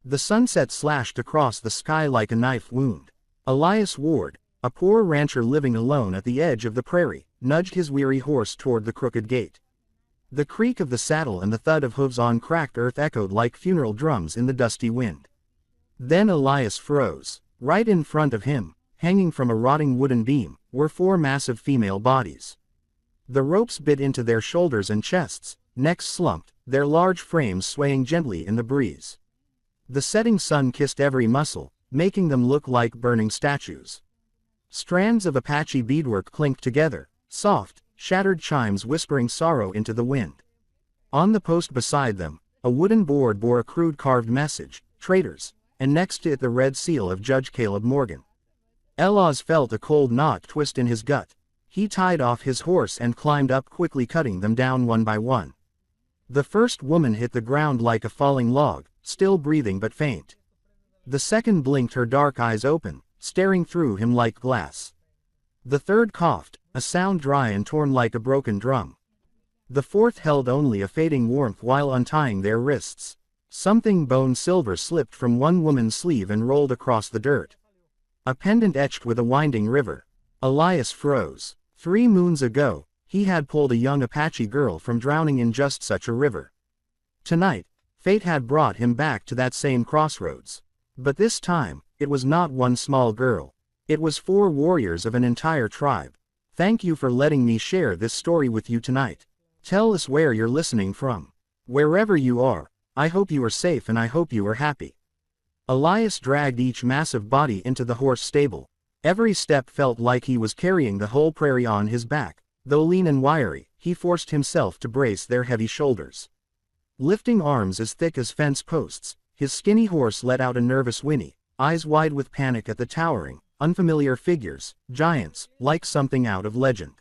The sunset slashed across the sky like a knife wound. Elias Ward, a poor rancher living alone at the edge of the prairie, nudged his weary horse toward the crooked gate. The creak of the saddle and the thud of hooves on cracked earth echoed like funeral drums in the dusty wind. Then Elias froze. Right in front of him, hanging from a rotting wooden beam, were 4 massive female bodies. The ropes bit into their shoulders and chests, necks slumped, their large frames swaying gently in the breeze. The setting sun kissed every muscle, making them look like burning statues. Strands of Apache beadwork clinked together, soft, shattered chimes whispering sorrow into the wind. On the post beside them, a wooden board bore a crude carved message, "Traitors," and next to it the red seal of Judge Caleb Morgan. Elias felt a cold knot twist in his gut. He tied off his horse and climbed up quickly, cutting them down one by one. The first woman hit the ground like a falling log, still breathing but faint. The second blinked, her dark eyes open, staring through him like glass. The third coughed, a sound dry and torn like a broken drum. The fourth held only a fading warmth while untying their wrists. Something bone silver slipped from one woman's sleeve and rolled across the dirt. A pendant etched with a winding river. Elias froze. 3 moons ago, he had pulled a young Apache girl from drowning in just such a river. Tonight, fate had brought him back to that same crossroads. But this time, it was not one small girl. It was 4 warriors of an entire tribe. Thank you for letting me share this story with you tonight. Tell us where you're listening from. Wherever you are, I hope you are safe and I hope you are happy. Elias dragged each massive body into the horse stable. Every step felt like he was carrying the whole prairie on his back. Though lean and wiry, he forced himself to brace their heavy shoulders. Lifting arms as thick as fence posts, his skinny horse let out a nervous whinny, eyes wide with panic at the towering, unfamiliar figures, giants, like something out of legend.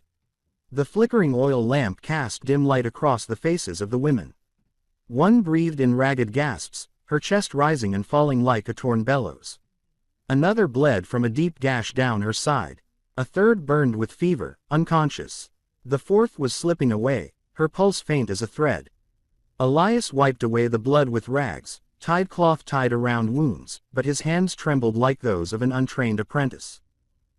The flickering oil lamp cast dim light across the faces of the women. One breathed in ragged gasps, her chest rising and falling like a torn bellows. Another bled from a deep gash down her side. A third burned with fever, unconscious. The fourth was slipping away, her pulse faint as a thread. Elias wiped away the blood with rags, tied cloth tied around wounds, but his hands trembled like those of an untrained apprentice.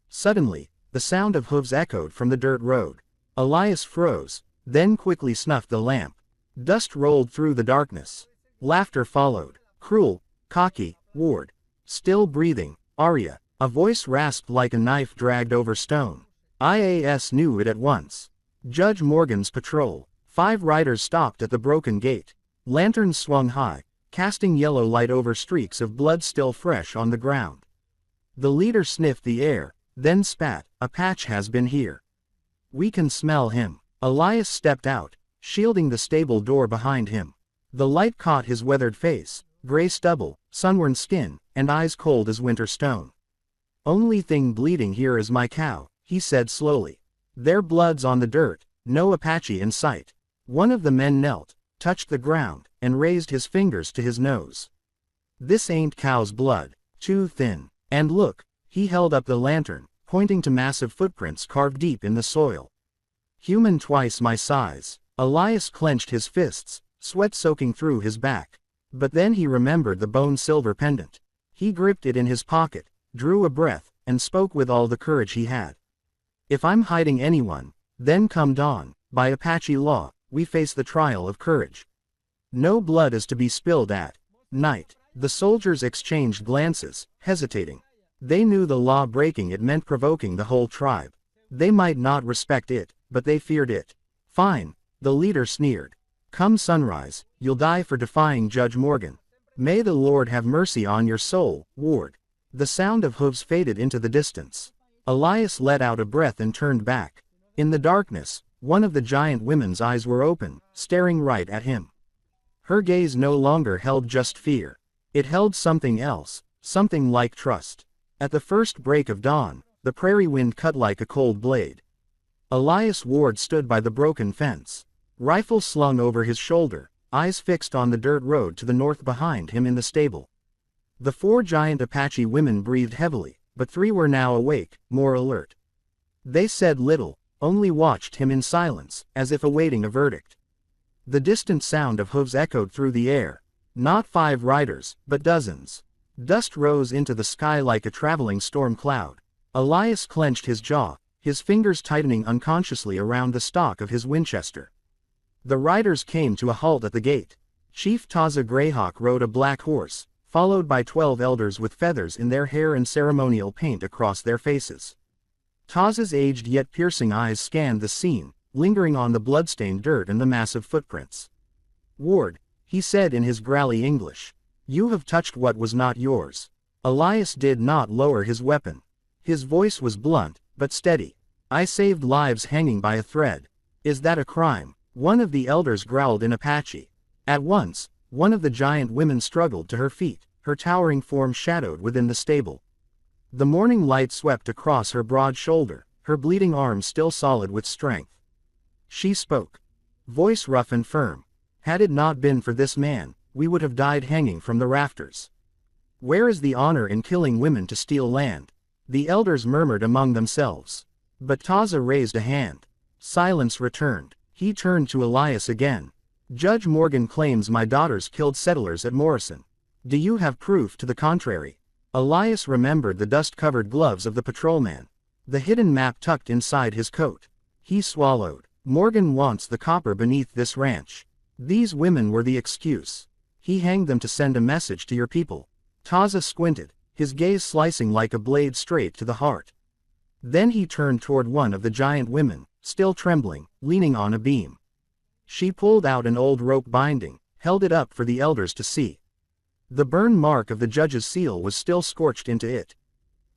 Suddenly, the sound of hooves echoed from the dirt road. Elias froze, then quickly snuffed the lamp. Dust rolled through the darkness. Laughter followed. Cruel, cocky, Ward. Still breathing, Arya. A voice rasped like a knife dragged over stone. IAS knew it at once. Judge Morgan's patrol. 5 riders stopped at the broken gate. Lanterns swung high, casting yellow light over streaks of blood still fresh on the ground. The leader sniffed the air, then spat, "Apache has been here. We can smell him." Elias stepped out, shielding the stable door behind him. The light caught his weathered face, gray stubble, sunworn skin, and eyes cold as winter stone. "Only thing bleeding here is my cow," he said slowly. "Their blood's on the dirt, no Apache in sight." One of the men knelt, touched the ground, and raised his fingers to his nose. "This ain't cow's blood, too thin. And look," he held up the lantern, pointing to massive footprints carved deep in the soil. "Human twice my size." Elias clenched his fists, sweat soaking through his back. But then he remembered the bone silver pendant. He gripped it in his pocket, drew a breath, and spoke with all the courage he had. "If I'm hiding anyone, then come dawn, by Apache law, we face the trial of courage. No blood is to be spilled at night." The soldiers exchanged glances, hesitating. They knew the law breaking it meant provoking the whole tribe. They might not respect it, but they feared it. "Fine," the leader sneered. "Come sunrise, you'll die for defying Judge Morgan. May the Lord have mercy on your soul, Ward." The sound of hooves faded into the distance. Elias let out a breath and turned back. In the darkness, one of the giant women's eyes were open, staring right at him. Her gaze no longer held just fear. It held something else, something like trust. At the first break of dawn, the prairie wind cut like a cold blade. Elias Ward stood by the broken fence, rifle slung over his shoulder, eyes fixed on the dirt road to the north behind him in the stable. The 4 giant Apache women breathed heavily, but 3 were now awake, more alert. They said little, only watched him in silence, as if awaiting a verdict. The distant sound of hooves echoed through the air. Not 5 riders, but dozens. Dust rose into the sky like a traveling storm cloud. Elias clenched his jaw, his fingers tightening unconsciously around the stock of his Winchester. The riders came to a halt at the gate. Chief Taza Greyhawk rode a black horse, followed by 12 elders with feathers in their hair and ceremonial paint across their faces. Taza's aged yet piercing eyes scanned the scene, lingering on the bloodstained dirt and the massive footprints. "Ward," he said in his growly English, "you have touched what was not yours." Elias did not lower his weapon. His voice was blunt, but steady. "I saved lives hanging by a thread. Is that a crime?" One of the elders growled in Apache. At once, one of the giant women struggled to her feet, her towering form shadowed within the stable. The morning light swept across her broad shoulder, her bleeding arm still solid with strength. She spoke. Voice rough and firm. "Had it not been for this man, we would have died hanging from the rafters. Where is the honor in killing women to steal land?" The elders murmured among themselves. But Taza raised a hand. Silence returned. He turned to Elias again. "Judge Morgan claims my daughters killed settlers at Morrison. Do you have proof to the contrary?" Elias remembered the dust-covered gloves of the patrolman, the hidden map tucked inside his coat. He swallowed. "Morgan wants the copper beneath this ranch. These women were the excuse. He hanged them to send a message to your people." Taza squinted, his gaze slicing like a blade straight to the heart. Then he turned toward one of the giant women, still trembling, leaning on a beam. She pulled out an old rope binding, held it up for the elders to see. The burn mark of the judge's seal was still scorched into it.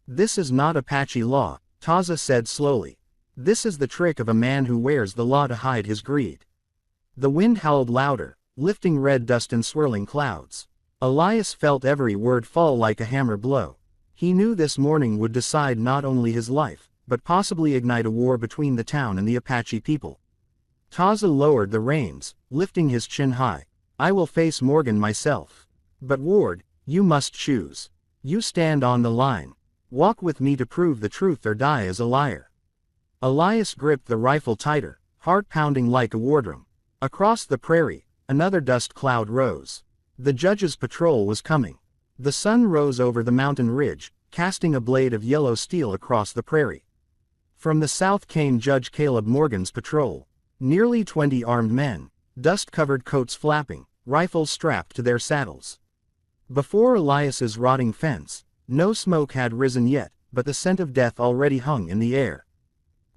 "This is not Apache law," Taza said slowly. "This is the trick of a man who wears the law to hide his greed." The wind howled louder, lifting red dust and swirling clouds. Elias felt every word fall like a hammer blow. He knew this morning would decide not only his life, but possibly ignite a war between the town and the Apache people. Taza lowered the reins, lifting his chin high. "I will face Morgan myself. But Ward, you must choose. You stand on the line. Walk with me to prove the truth or die as a liar." Elias gripped the rifle tighter, heart pounding like a wardroom. Across the prairie, another dust cloud rose. The judge's patrol was coming. The sun rose over the mountain ridge, casting a blade of yellow steel across the prairie. From the south came Judge Caleb Morgan's patrol. Nearly 20 armed men, dust-covered coats flapping, rifles strapped to their saddles. Before Elias's rotting fence, no smoke had risen yet, but the scent of death already hung in the air.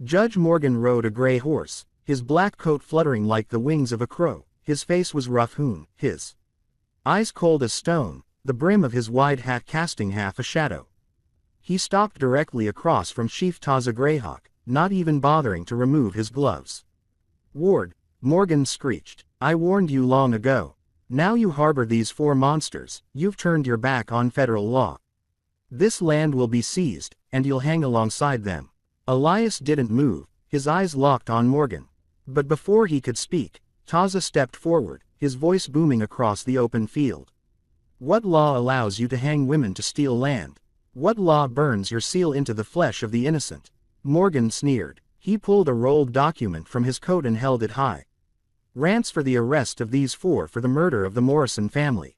Judge Morgan rode a gray horse, his black coat fluttering like the wings of a crow. His face was rough-hewn, his eyes cold as stone, the brim of his wide hat casting half a shadow. He stopped directly across from Chief Taza Greyhawk, not even bothering to remove his gloves. "Ward," Morgan screeched, "I warned you long ago. Now you harbor these 4 monsters, you've turned your back on federal law. This land will be seized, and you'll hang alongside them." Elias didn't move, his eyes locked on Morgan. But before he could speak, Taza stepped forward, his voice booming across the open field. "What law allows you to hang women to steal land? What law burns your seal into the flesh of the innocent?" Morgan sneered. He pulled a rolled document from his coat and held it high. "Rants for the arrest of these 4 for the murder of the Morrison family.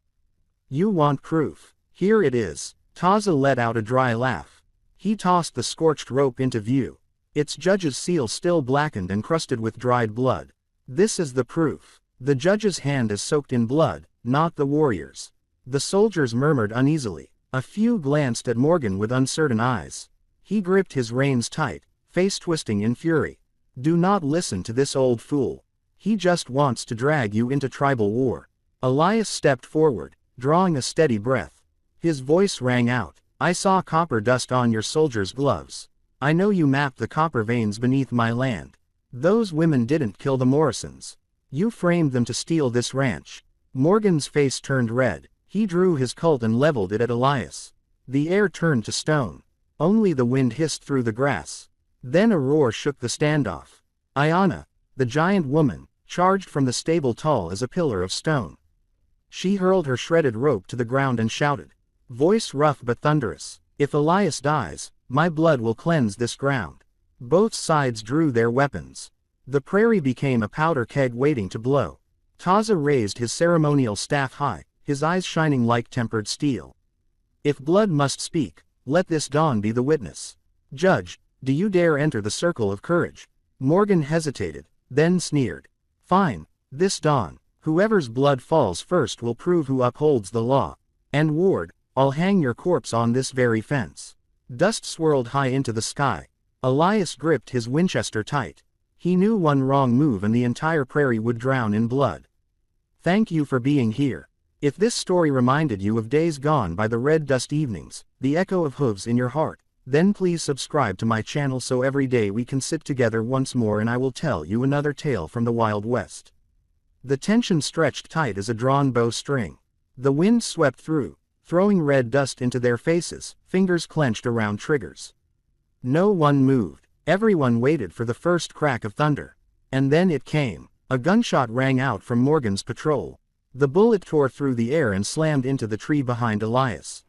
You want proof. Here it is." Taza let out a dry laugh. He tossed the scorched rope into view. Its judge's seal still blackened and crusted with dried blood. "This is the proof. The judge's hand is soaked in blood, not the warrior's." The soldiers murmured uneasily. A few glanced at Morgan with uncertain eyes. He gripped his reins tight, face twisting in fury. "Do not listen to this old fool. He just wants to drag you into tribal war." Elias stepped forward, drawing a steady breath. His voice rang out. "I saw copper dust on your soldiers' gloves. I know you mapped the copper veins beneath my land. Those women didn't kill the Morrisons. You framed them to steal this ranch." Morgan's face turned red. He drew his Colt and leveled it at Elias. The air turned to stone. Only the wind hissed through the grass. Then a roar shook the standoff. Ayana, the giant woman, charged from the stable tall as a pillar of stone. She hurled her shredded rope to the ground and shouted, voice rough but thunderous, "If Elias dies, my blood will cleanse this ground." Both sides drew their weapons. The prairie became a powder keg waiting to blow. Taza raised his ceremonial staff high, his eyes shining like tempered steel. If blood must speak, let this dawn be the witness. Judge, do you dare enter the circle of courage? Morgan hesitated, then sneered. Fine, this dawn, whoever's blood falls first will prove who upholds the law. And ward, I'll hang your corpse on this very fence. Dust swirled high into the sky. Elias gripped his Winchester tight. He knew one wrong move and the entire prairie would drown in blood. Thank you for being here. If this story reminded you of days gone by the red dust evenings, the echo of hooves in your heart, then please subscribe to my channel so every day we can sit together once more and I will tell you another tale from the Wild West. The tension stretched tight as a drawn bowstring. The wind swept through, throwing red dust into their faces, fingers clenched around triggers. No one moved. Everyone waited for the first crack of thunder. And then it came. A gunshot rang out from Morgan's patrol. The bullet tore through the air and slammed into the tree behind Elias.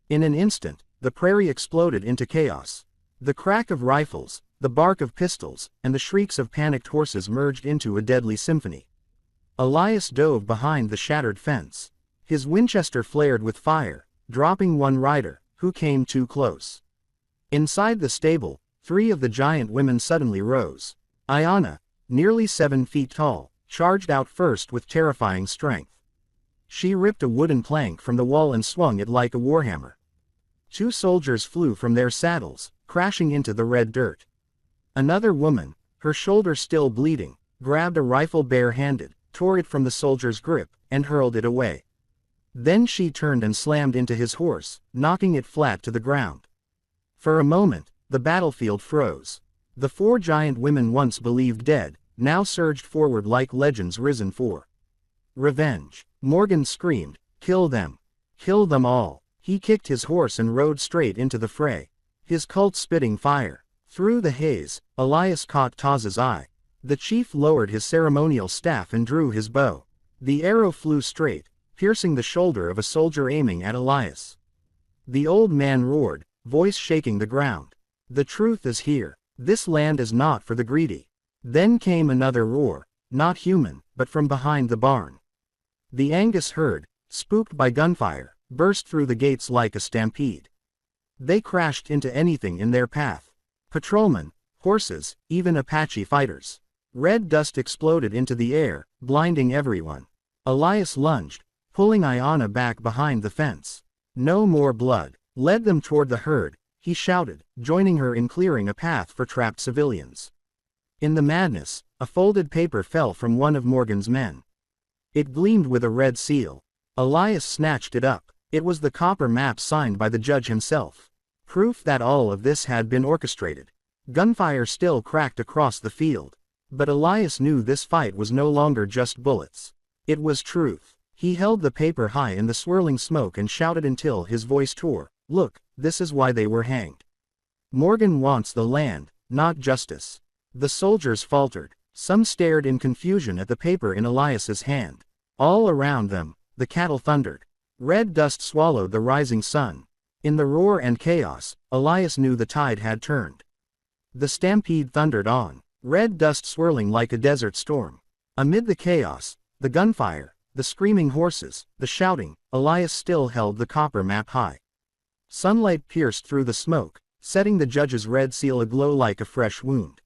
In an instant, the prairie exploded into chaos. The crack of rifles, the bark of pistols, and the shrieks of panicked horses merged into a deadly symphony. Elias dove behind the shattered fence. His Winchester flared with fire, dropping one rider, who came too close. Inside the stable, 3 of the giant women suddenly rose. Ayanna, nearly 7 feet tall, charged out first with terrifying strength. She ripped a wooden plank from the wall and swung it like a warhammer. 2 soldiers flew from their saddles, crashing into the red dirt. Another woman, her shoulder still bleeding, grabbed a rifle bare-handed, tore it from the soldier's grip, and hurled it away. Then she turned and slammed into his horse, knocking it flat to the ground. For a moment, the battlefield froze. The 4 giant women once believed dead, now surged forward like legends risen for revenge. Morgan screamed, "Kill them! Kill them all!" He kicked his horse and rode straight into the fray. His Colt spitting fire. Through the haze, Elias caught Taz's eye. The chief lowered his ceremonial staff and drew his bow. The arrow flew straight, piercing the shoulder of a soldier aiming at Elias. The old man roared, voice shaking the ground. The truth is here. This land is not for the greedy. Then came another roar, not human, but from behind the barn. The Angus herd, spooked by gunfire, burst through the gates like a stampede. They crashed into anything in their path. Patrolmen, horses, even Apache fighters. Red dust exploded into the air, blinding everyone. Elias lunged, pulling Ayanna back behind the fence. No more blood. Led them toward the herd, he shouted, joining her in clearing a path for trapped civilians. In the madness, a folded paper fell from one of Morgan's men. It gleamed with a red seal. Elias snatched it up. It was the copper map signed by the judge himself. Proof that all of this had been orchestrated. Gunfire still cracked across the field. But Elias knew this fight was no longer just bullets. It was truth. He held the paper high in the swirling smoke and shouted until his voice tore, "Look, this is why they were hanged. Morgan wants the land, not justice." The soldiers faltered. Some stared in confusion at the paper in Elias's hand. All around them, the cattle thundered. Red dust swallowed the rising sun. In the roar and chaos, Elias knew the tide had turned. The stampede thundered on, red dust swirling like a desert storm. Amid the chaos, the gunfire, the screaming horses, the shouting, Elias still held the copper map high. Sunlight pierced through the smoke, setting the judge's red seal aglow like a fresh wound.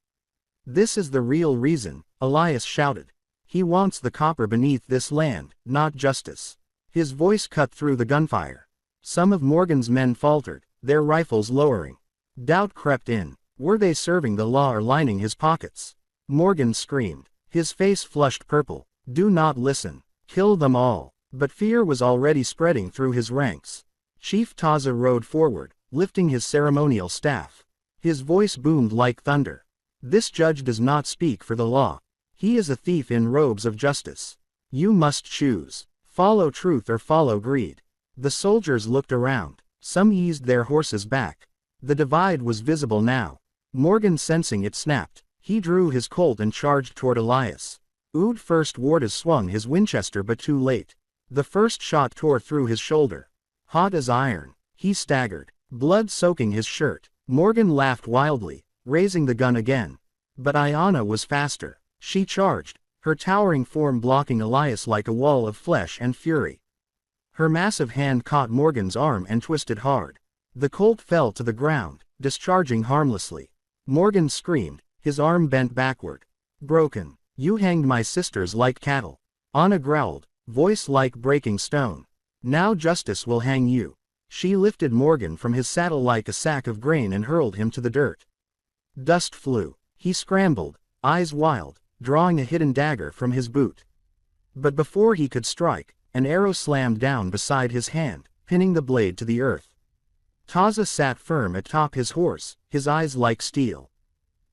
"This is the real reason," Elias shouted. "He wants the copper beneath this land, not justice." His voice cut through the gunfire. Some of Morgan's men faltered, their rifles lowering. Doubt crept in. Were they serving the law or lining his pockets? Morgan screamed. His face flushed purple. "Do not listen. Kill them all." But fear was already spreading through his ranks. Chief Taza rode forward, lifting his ceremonial staff. His voice boomed like thunder. "This judge does not speak for the law. He is a thief in robes of justice. You must choose. Follow truth or follow greed." The soldiers looked around. Some eased their horses back. The divide was visible now. Morgan, sensing it, snapped. He drew his Colt and charged toward Elias. Ood first Wardas swung his Winchester, but too late. The first shot tore through his shoulder. Hot as iron, he staggered, blood soaking his shirt. Morgan laughed wildly, raising the gun again. But Ayanna was faster. She charged, her towering form blocking Elias like a wall of flesh and fury. Her massive hand caught Morgan's arm and twisted hard. The Colt fell to the ground, discharging harmlessly. Morgan screamed, his arm bent backward. Broken. You hanged my sisters like cattle. Anna growled, voice like breaking stone. Now justice will hang you. She lifted Morgan from his saddle like a sack of grain and hurled him to the dirt. Dust flew. He scrambled, eyes wild, drawing a hidden dagger from his boot. But before he could strike, an arrow slammed down beside his hand, pinning the blade to the earth. Taza sat firm atop his horse, his eyes like steel.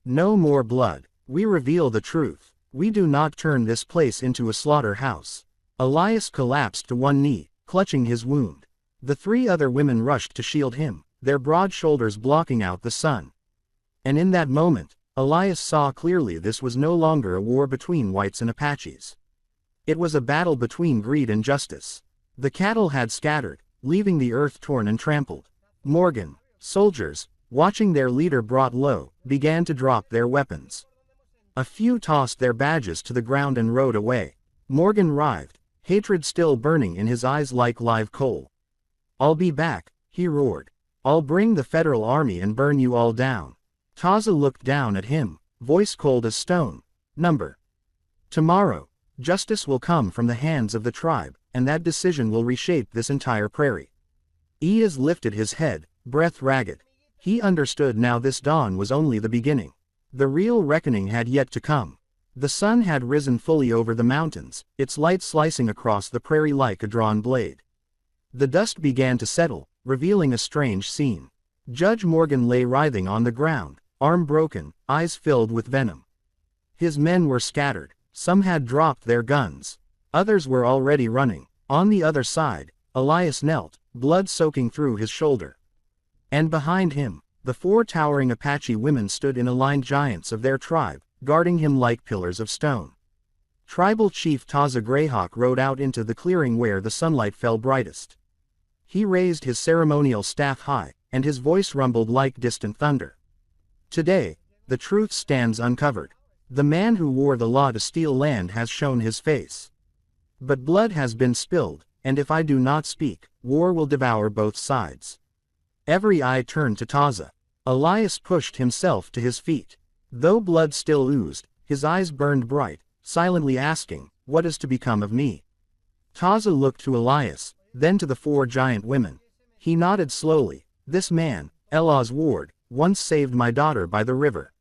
No more blood. We reveal the truth. We do not turn this place into a slaughterhouse. Elias collapsed to one knee, clutching his wound. The three other women rushed to shield him, their broad shoulders blocking out the sun. And in that moment, Elias saw clearly this was no longer a war between whites and Apaches. It was a battle between greed and justice. The cattle had scattered, leaving the earth torn and trampled. Morgan, soldiers, watching their leader brought low, began to drop their weapons. A few tossed their badges to the ground and rode away. Morgan writhed, hatred still burning in his eyes like live coal. I'll be back, he roared. I'll bring the federal army and burn you all down. Taza looked down at him, voice cold as stone. Tomorrow, justice will come from the hands of the tribe, and that decision will reshape this entire prairie. Iaz lifted his head, breath ragged. He understood now this dawn was only the beginning. The real reckoning had yet to come. The sun had risen fully over the mountains, its light slicing across the prairie like a drawn blade. The dust began to settle, revealing a strange scene. Judge Morgan lay writhing on the ground, arm broken, eyes filled with venom. His men were scattered. Some had dropped their guns. Others were already running. On the other side, Elias knelt, blood soaking through his shoulder. And behind him, the four towering Apache women stood in aligned giants of their tribe, guarding him like pillars of stone. Tribal Chief Taza Greyhawk rode out into the clearing where the sunlight fell brightest. He raised his ceremonial staff high, and his voice rumbled like distant thunder. Today, the truth stands uncovered. The man who wore the law to steal land has shown his face. But blood has been spilled, and if I do not speak, war will devour both sides. Every eye turned to Taza. Elias pushed himself to his feet. Though blood still oozed, his eyes burned bright, silently asking, "What is to become of me?" Taza looked to Elias, then to the four giant women. He nodded slowly. This man, Outlaw's ward, once saved my daughter by the river.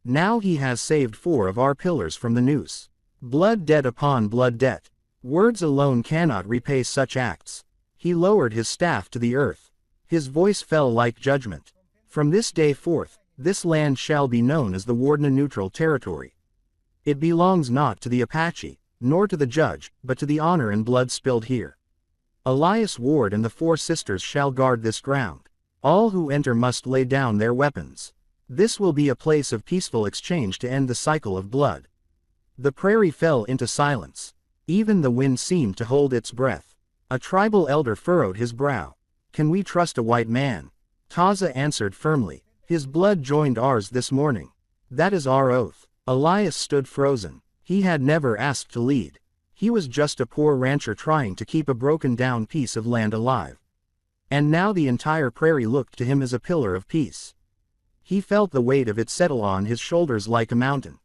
Now he has saved four of our pillars from the noose. Blood debt upon blood debt. Words alone cannot repay such acts. He lowered his staff to the earth. His voice fell like judgment. From this day forth, this land shall be known as the Warden Neutral Territory. It belongs not to the Apache, nor to the judge, but to the honor and blood spilled here. Elias Ward and the four sisters shall guard this ground. All who enter must lay down their weapons. This will be a place of peaceful exchange to end the cycle of blood. The prairie fell into silence. Even the wind seemed to hold its breath. A tribal elder furrowed his brow. Can we trust a white man? Taza answered firmly. His blood joined ours this morning. That is our oath. Elias stood frozen. He had never asked to lead. He was just a poor rancher trying to keep a broken-down piece of land alive. And now the entire prairie looked to him as a pillar of peace. He felt the weight of it settle on his shoulders like a mountain.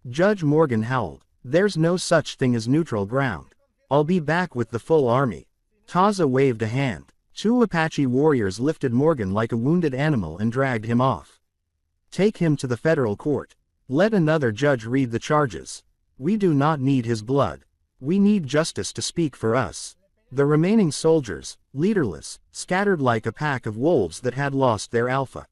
Judge Morgan howled, "There's no such thing as neutral ground. I'll be back with the full army." Taza waved a hand. Two Apache warriors lifted Morgan like a wounded animal and dragged him off. "Take him to the federal court. Let another judge read the charges. We do not need his blood. We need justice to speak for us." The remaining soldiers, leaderless, scattered like a pack of wolves that had lost their alpha.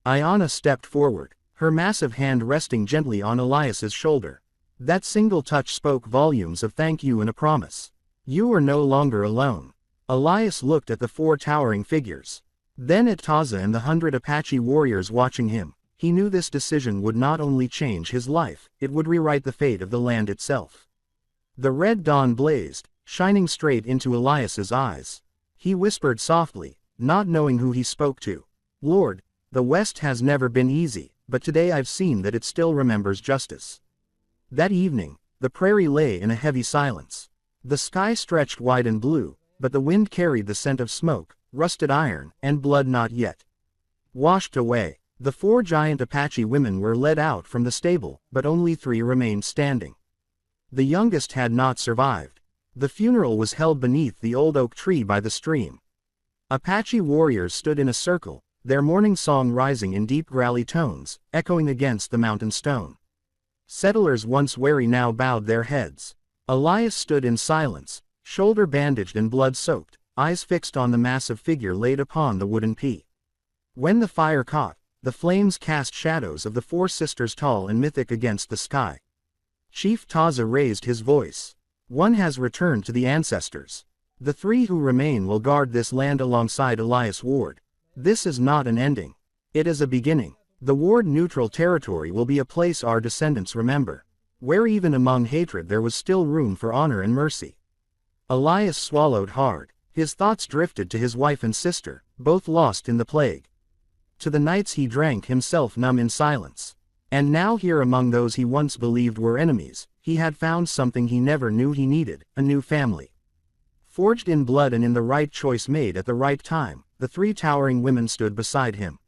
Ayanna stepped forward, her massive hand resting gently on Elias's shoulder. That single touch spoke volumes of thank you and a promise. You are no longer alone. Elias looked at the four towering figures. Then at Taza and the 100 Apache warriors watching him. He knew this decision would not only change his life, it would rewrite the fate of the land itself. The red dawn blazed, shining straight into Elias's eyes. He whispered softly, not knowing who he spoke to. "Lord, the West has never been easy, but today I've seen that it still remembers justice." That evening, the prairie lay in a heavy silence. The sky stretched wide and blue, but the wind carried the scent of smoke, rusted iron, and blood not yet washed away. The 4 giant Apache women were led out from the stable, but only 3 remained standing. The youngest had not survived. The funeral was held beneath the old oak tree by the stream. Apache warriors stood in a circle, their mourning song rising in deep growly tones, echoing against the mountain stone. Settlers once wary now bowed their heads. Elias stood in silence, shoulder bandaged and blood-soaked, eyes fixed on the massive figure laid upon the wooden pea. When the fire caught, the flames cast shadows of the 4 sisters tall and mythic against the sky. Chief Taza raised his voice. One has returned to the ancestors. The 3 who remain will guard this land alongside Elias Ward. This is not an ending. It is a beginning. The Ward-neutral territory will be a place our descendants remember, where even among hatred there was still room for honor and mercy. Elias swallowed hard. His thoughts drifted to his wife and sister, both lost in the plague. To the nights he drank himself numb in silence. And now here among those he once believed were enemies, he had found something he never knew he needed, a new family. Forged in blood and in the right choice made at the right time, the 3 towering women stood beside him,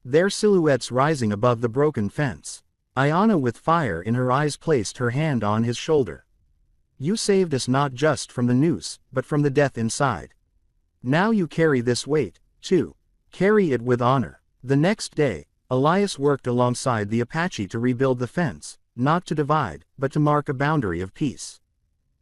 their silhouettes rising above the broken fence. Ayana with fire in her eyes placed her hand on his shoulder. You saved us not just from the noose, but from the death inside. Now you carry this weight, too. Carry it with honor. The next day, Elias worked alongside the Apache to rebuild the fence, not to divide, but to mark a boundary of peace.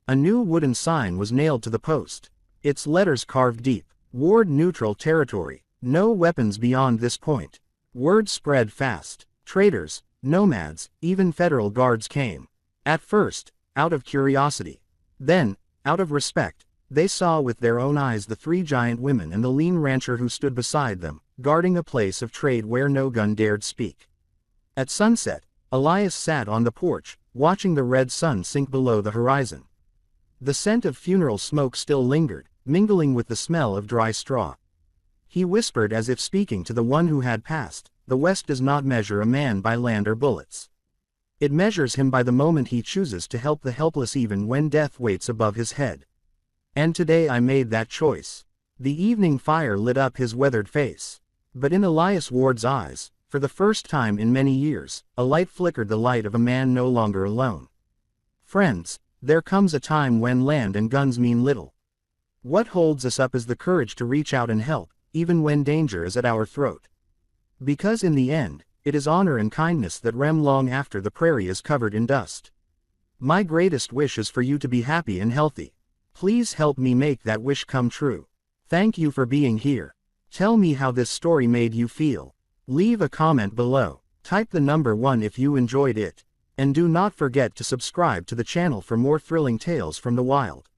A new wooden sign was nailed to the post, its letters carved deep. Ward-neutral territory. No weapons beyond this point. Word spread fast. Traders, nomads, even federal guards came. At first, out of curiosity. Then, out of respect, they saw with their own eyes the 3 giant women and the lean rancher who stood beside them, guarding a place of trade where no gun dared speak. At sunset, Elias sat on the porch, watching the red sun sink below the horizon. The scent of funeral smoke still lingered, mingling with the smell of dry straw. He whispered as if speaking to the one who had passed, the West does not measure a man by land or bullets. It measures him by the moment he chooses to help the helpless even when death waits above his head. And today I made that choice. The evening fire lit up his weathered face. But in Elias Ward's eyes, for the first time in many years, a light flickered, the light of a man no longer alone. Friends, there comes a time when land and guns mean little. What holds us up is the courage to reach out and help, even when danger is at our throat. Because in the end, it is honor and kindness that rem long after the prairie is covered in dust. My greatest wish is for you to be happy and healthy. Please help me make that wish come true. Thank you for being here. Tell me how this story made you feel. Leave a comment below. Type the number 1 if you enjoyed it. And do not forget to subscribe to the channel for more thrilling tales from the wild.